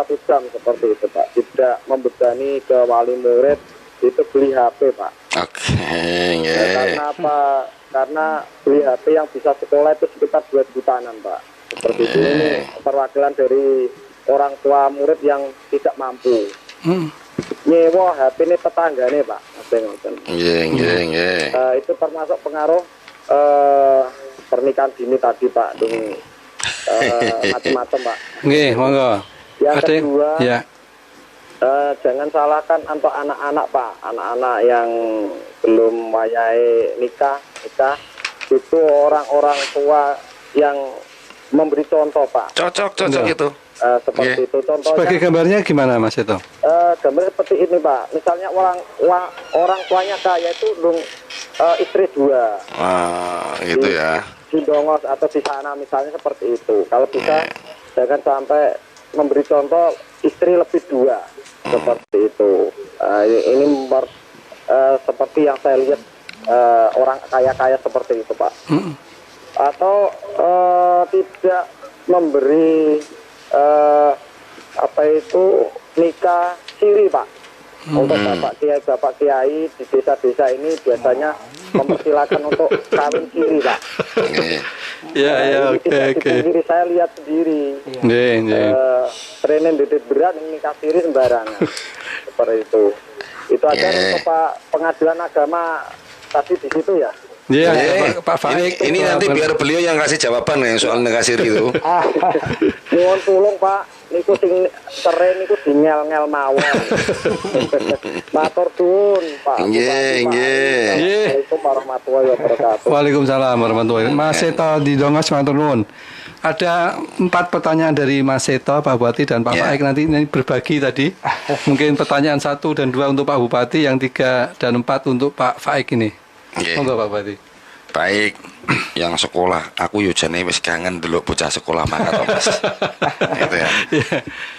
seperti itu Pak, tidak membebani ke wali murid itu beli HP Pak. Karena apa? Karena beli HP yang bisa sekolah itu sekitar 2 jutaan Pak. Seperti itu, ini perwakilan dari orang tua murid yang tidak mampu. Nyewa HP ini tetangga nih Pak. Itu termasuk pengaruh pernikahan dini tadi Pak. Macam-macam Pak. Nggih, monggo. Yang kedua, jangan salahkan untuk anak-anak Pak. Anak-anak yang belum wayahe nikah itu orang-orang tua yang memberi contoh Pak. Cocok itu. Seperti itu contohnya. Sebagai gambarnya gimana Mas itu? Gambarnya seperti ini Pak. Misalnya orang tuanya kaya itu istri 2. Gitu ya. Di Dongos atau di sana misalnya seperti itu. Kalau bisa jangan sampai memberi contoh istri lebih 2 seperti itu. Ini seperti yang saya lihat orang kaya-kaya seperti itu Pak. Atau tidak memberi nikah siri Pak. Untuk bapak kiai di desa-desa ini biasanya mempersilakan untuk kawin siri Pak. Oke. Saya lihat sendiri. Trenen dedek berat nikah siri sembarangan. Seperti itu. Itu aja untuk Pak Pengadilan Agama tadi di situ ya. Pak Faik. Ini nanti biar beliau yang kasih jawaban yang soal nikah siri itu. Mohon tolong Pak, niku sing keren niku dingel-ngel mawon. Matur suwun Pak. Nggih. Assalamualaikum warahmatullahi wabarakatuh. Waalaikumsalam warahmatullahi wabarakatuh. Mas Seto di Dongos, matur nuwun. Ada 4 pertanyaan dari Mas Seto, Pak Bupati dan Pak Faik. Nanti ini berbagi tadi. Mungkin pertanyaan 1 dan 2 untuk Pak Bupati, yang 3 dan 4 untuk Pak Faik ini. Monggo Pak Bupati. Baik, yang sekolah aku yo jane wis kangen delok bocah sekolah mangkat Mas. Gitu ya.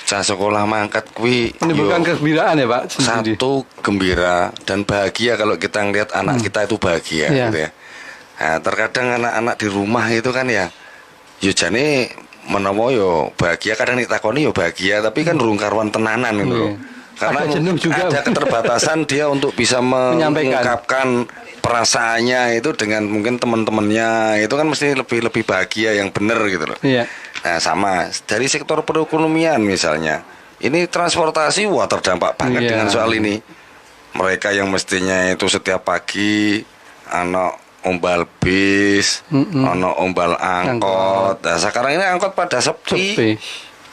Bocah sekolah mangkat kuwi menimbulkan kegembiraan ya Pak. Satu gembira dan bahagia kalau kita ngelihat anak kita itu bahagia gitu ya. Nah, terkadang anak-anak di rumah itu kan ya yo jane menawa yo bahagia, kadang ditakoni yo bahagia tapi kan durung karuan tenanan gitu. karena agak jenuh juga. ada keterbatasan dia untuk bisa mengungkapkan perasaannya itu dengan mungkin teman-temannya, itu kan mesti lebih bahagia yang benar gitu loh. Iya. Nah sama dari sektor perekonomian misalnya, ini transportasi terdampak banget dengan soal ini. Mereka yang mestinya itu setiap pagi ombal bis, ombal angkot. Nah, sekarang ini angkot pada sepi.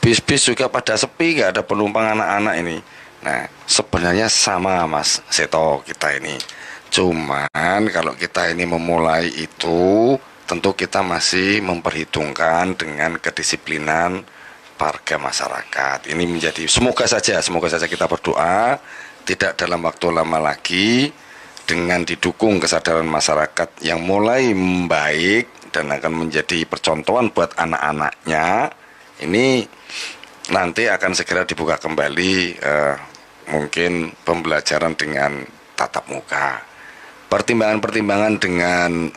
Bis-bis juga pada sepi, nggak ada penumpang anak-anak ini. Nah, sebenarnya sama Mas Seto kita ini. Cuman kalau kita ini memulai itu, tentu kita masih memperhitungkan dengan kedisiplinan warga masyarakat. Ini menjadi semoga saja kita berdoa tidak dalam waktu lama lagi dengan didukung kesadaran masyarakat yang mulai membaik dan akan menjadi percontohan buat anak-anaknya, ini nanti akan segera dibuka kembali mungkin pembelajaran dengan tatap muka. Pertimbangan-pertimbangan dengan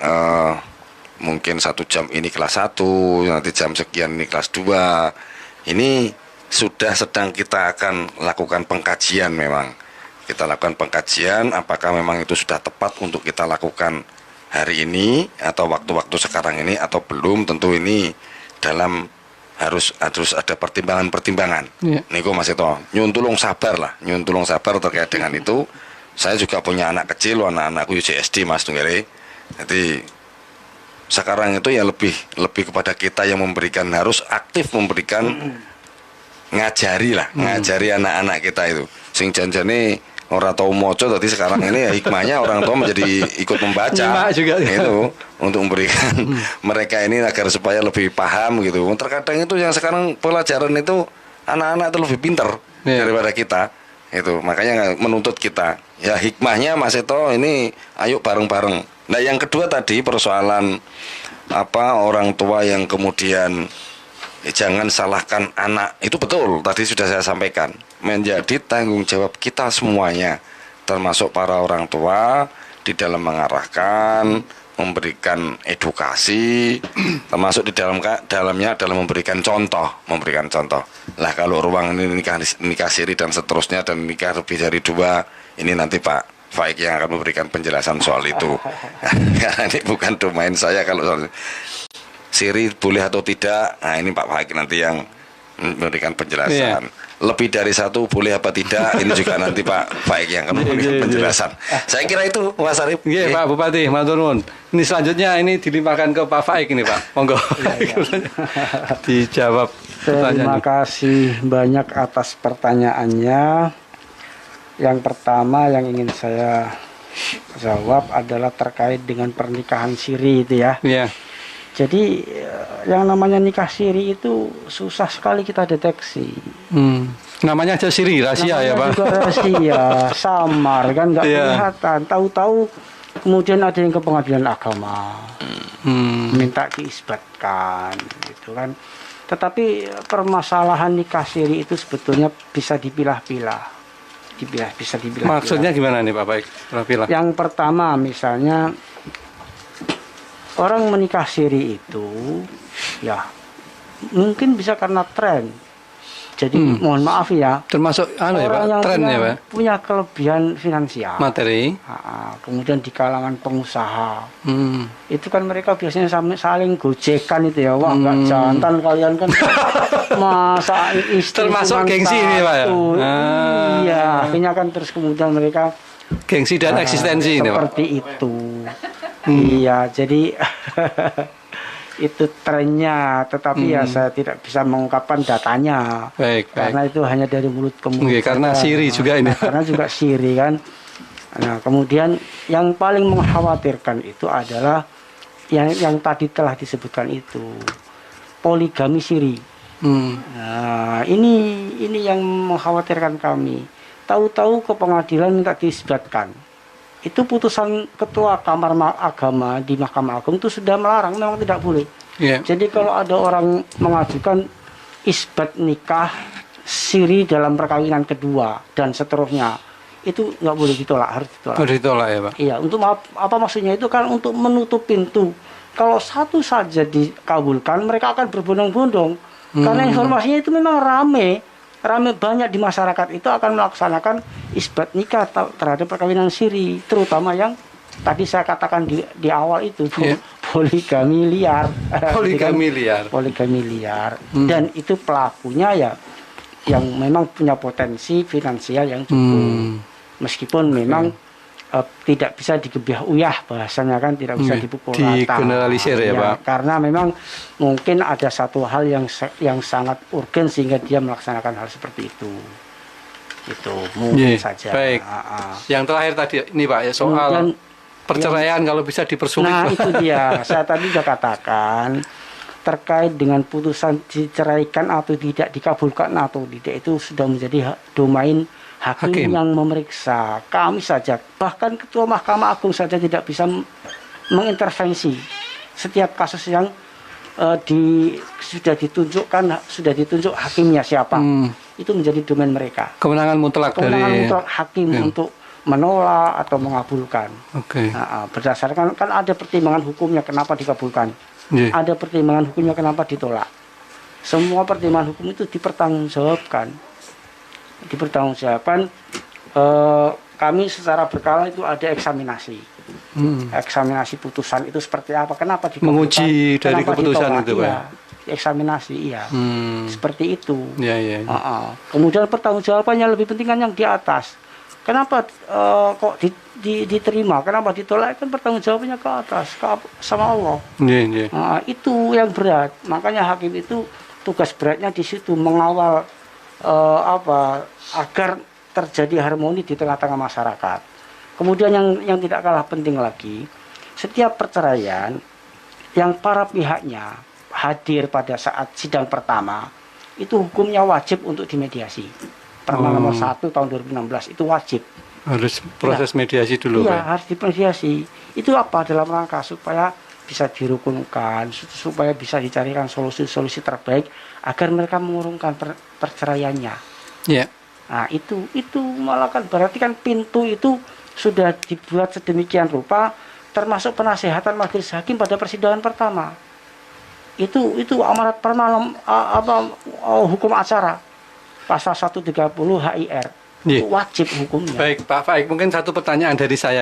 mungkin 1 jam ini kelas 1, nanti jam sekian ini kelas 2. Ini sudah sedang kita akan lakukan pengkajian memang. Kita lakukan pengkajian apakah memang itu sudah tepat untuk kita lakukan hari ini atau waktu-waktu sekarang ini atau belum. Tentu ini dalam harus ada pertimbangan-pertimbangan. Niko Mas Ito, nyun tulung sabar terkait dengan itu. Saya juga punya anak kecil, anak-anakku UCSD Mas Tunggere. Jadi sekarang itu ya lebih kepada kita yang memberikan, harus aktif memberikan, ngajari anak-anak kita itu. Sing janjane orang tahu moco, tadi sekarang ini ya hikmahnya orang tua menjadi ikut membaca juga, itu untuk memberikan mereka ini agar supaya lebih paham gitu. Terkadang itu yang sekarang pelajaran itu anak-anak itu lebih pintar daripada kita itu, makanya menuntut kita ya hikmahnya Mas Eto ini ayo bareng-bareng. Nah yang kedua tadi persoalan orang tua yang kemudian jangan salahkan anak, itu betul tadi sudah saya sampaikan, menjadi tanggung jawab kita semuanya termasuk para orang tua di dalam mengarahkan, memberikan edukasi, termasuk di dalamnya adalah memberikan contoh. Lah kalau ruang ini nikah siri dan seterusnya dan nikah lebih dari 2, ini nanti Pak Faik yang akan memberikan penjelasan soal itu. Karena ini bukan domain saya kalau soal siri boleh atau tidak. Nah ini Pak Faik nanti yang memberikan penjelasan. Lebih dari 1 boleh apa tidak, ini juga nanti Pak Faik yang akan memberikan penjelasan. Saya kira itu Mas Arif. Iya Pak Bupati, matur nuwun. Ini selanjutnya ini dilimpahkan ke Pak Faik ini Pak. Monggo. Dijawab. Terima kasih banyak atas pertanyaannya. Yang pertama yang ingin saya jawab adalah terkait dengan pernikahan siri itu ya. Iya. Jadi yang namanya nikah siri itu susah sekali kita deteksi. Namanya aja siri, rahasia ya Pak. Juga rahasia, samar kan nggak kelihatan. Tahu-tahu kemudian ada yang ke pengadilan agama, minta diisbatkan, gitu kan. Tetapi permasalahan nikah siri itu sebetulnya bisa dipilah-pilah. Bisa dipilah. Maksudnya gimana nih Pak Baik? Pilah. Yang pertama misalnya orang menikah siri itu ya mungkin bisa karena tren. Jadi mohon maaf ya, termasuk orang yang tren ya Pak, punya kelebihan finansial, materi, kemudian di kalangan pengusaha, itu kan mereka biasanya saling gojekan itu ya, wah nggak jantan kalian kan, masa istri termasuk gengsi ini Pak ya, iya, akhirnya kan terus kemudian mereka gengsi dan eksistensi ini Pak, seperti itu, iya jadi itu trennya, tetapi ya saya tidak bisa mengungkapkan datanya. Baik. Karena itu hanya dari mulut ke mulut. Karena siri juga ini. Karena juga siri kan. Nah, kemudian yang paling mengkhawatirkan itu adalah yang tadi telah disebutkan itu, poligami siri. Nah, ini yang mengkhawatirkan kami. Tahu-tahu ke pengadilan minta diisbatkan. Itu putusan ketua Kamar Agama di Mahkamah Agung itu sudah melarang, memang tidak boleh. Jadi kalau ada orang mengajukan isbat nikah siri dalam perkawinan kedua dan seterusnya, itu nggak boleh ditolak, harus ditolak. Harus ditolak ya Pak? Iya, untuk apa maksudnya itu kan untuk menutup pintu. Kalau satu saja dikabulkan, mereka akan berbondong-bondong. Karena informasinya itu memang rame ramai banyak di masyarakat itu akan melaksanakan isbat nikah terhadap perkawinan siri, terutama yang tadi saya katakan di awal itu poligami liar. Poligami liar. Dan itu pelakunya ya yang memang punya potensi finansial yang cukup. Meskipun memang tidak bisa digebiah uyah, bahasanya kan tidak bisa dipukul rata. Digeneralisir ya, Pak. Karena memang mungkin ada satu hal yang sangat urgen sehingga dia melaksanakan hal seperti itu. Itu mungkin saja. Baik. Yang terakhir tadi ini Pak ya soal perceraian kalau bisa dipersulit. Nah itu dia. Saya tadi sudah katakan terkait dengan putusan diceraikan atau tidak, dikabulkan atau tidak, itu sudah menjadi domain hakim yang memeriksa. Kami saja, bahkan Ketua Mahkamah Agung saja tidak bisa mengintervensi setiap kasus yang sudah ditunjuk hakimnya siapa. Itu menjadi domain mereka. Kewenangan mutlak hakim untuk menolak atau mengabulkan. Berdasarkan kan ada pertimbangan hukumnya kenapa dikabulkan. Ada pertimbangan hukumnya kenapa ditolak. Semua pertimbangan hukum itu dipertanggungjawabkan. Kami secara berkala itu ada eksaminasi. Eksaminasi putusan itu seperti apa, kenapa dikabulkan, menguji dari keputusan ditolak, itu Pak. Eksaminasi seperti itu. Kemudian pertanggungjawabannya lebih penting kan yang di atas. Kenapa kok diterima, kenapa ditolak, kan pertanggungjawabannya ke atas, sama Allah. Itu yang berat. Makanya hakim itu tugas beratnya di situ, mengawal agar terjadi harmoni di tengah-tengah masyarakat. Kemudian yang tidak kalah penting lagi, setiap perceraian yang para pihaknya hadir pada saat sidang pertama itu hukumnya wajib untuk dimediasi. Perma nomor 1 tahun 2016 itu wajib. Harus proses mediasi dulu. Iya, harus dimediasi. Itu apa? Dalam rangka supaya bisa dirukunkan, supaya bisa dicarikan solusi-solusi terbaik agar mereka mengurungkan perceraiannya. Nah itu malah kan berarti kan pintu itu sudah dibuat sedemikian rupa, termasuk penasehatan majelis hakim pada persidangan pertama. Itu amanat perma hukum acara pasal 130 HIR. Itu wajib hukumnya. Baik Pak Faik, mungkin satu pertanyaan dari saya.